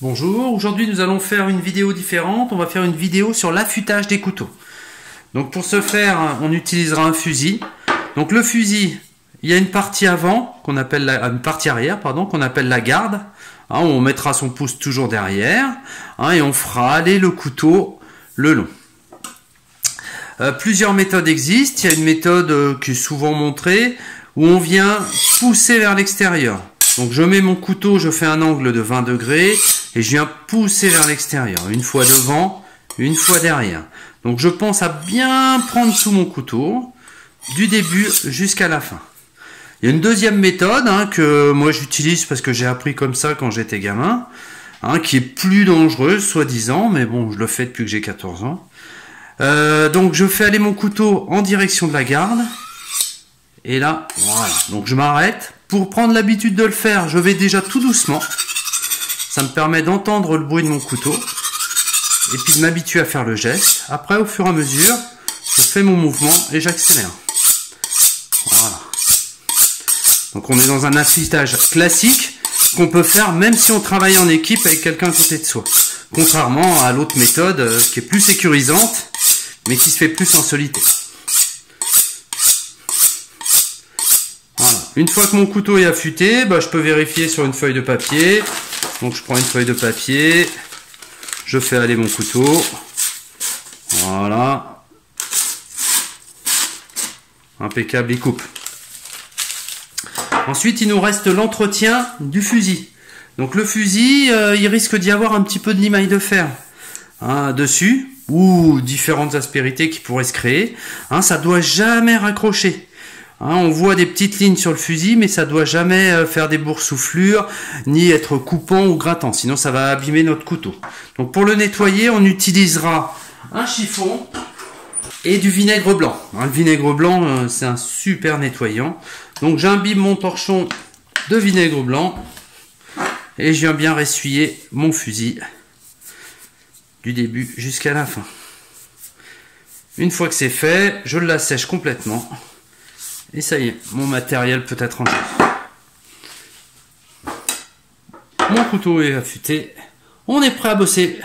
Bonjour, aujourd'hui nous allons faire une vidéo différente, on va faire une vidéo sur l'affûtage des couteaux. Donc pour ce faire, on utilisera un fusil. Donc le fusil, il y a une partie avant, une partie arrière, pardon, qu'on appelle la garde. On mettra son pouce toujours derrière, et on fera aller le couteau le long. Plusieurs méthodes existent, il y a une méthode qui est souvent montrée, où on vient pousser vers l'extérieur. Donc je mets mon couteau, je fais un angle de 20 degrés et je viens pousser vers l'extérieur. Une fois devant, une fois derrière. Donc je pense à bien prendre sous mon couteau, du début jusqu'à la fin. Il y a une deuxième méthode que moi j'utilise parce que j'ai appris comme ça quand j'étais gamin, qui est plus dangereuse soi-disant, mais bon je le fais depuis que j'ai 14 ans. Donc je fais aller mon couteau en direction de la garde. Et là, voilà. Donc je m'arrête. Pour prendre l'habitude de le faire, je vais déjà tout doucement. Ça me permet d'entendre le bruit de mon couteau. Et puis de m'habituer à faire le geste. Après, au fur et à mesure, je fais mon mouvement et j'accélère. Voilà. Donc on est dans un affûtage classique qu'on peut faire même si on travaille en équipe avec quelqu'un à côté de soi. Contrairement à l'autre méthode qui est plus sécurisante, mais qui se fait plus en solitaire. Voilà. Une fois que mon couteau est affûté, je peux vérifier sur une feuille de papier. Donc je prends une feuille de papier, je fais aller mon couteau. Voilà. Impeccable, il coupe. Ensuite, il nous reste l'entretien du fusil. Donc le fusil, il risque d'y avoir un petit peu de limaille de fer dessus, ou différentes aspérités qui pourraient se créer. Ça doit jamais raccrocher. On voit des petites lignes sur le fusil, mais ça doit jamais faire des boursouflures, ni être coupant ou grattant, sinon ça va abîmer notre couteau. Donc pour le nettoyer, on utilisera un chiffon et du vinaigre blanc. Le vinaigre blanc, c'est un super nettoyant. Donc j'imbibe mon torchon de vinaigre blanc et je viens bien ressuyer mon fusil du début jusqu'à la fin. Une fois que c'est fait, je l'assèche complètement. Et ça y est, mon matériel peut être rangé. Mon couteau est affûté. On est prêt à bosser.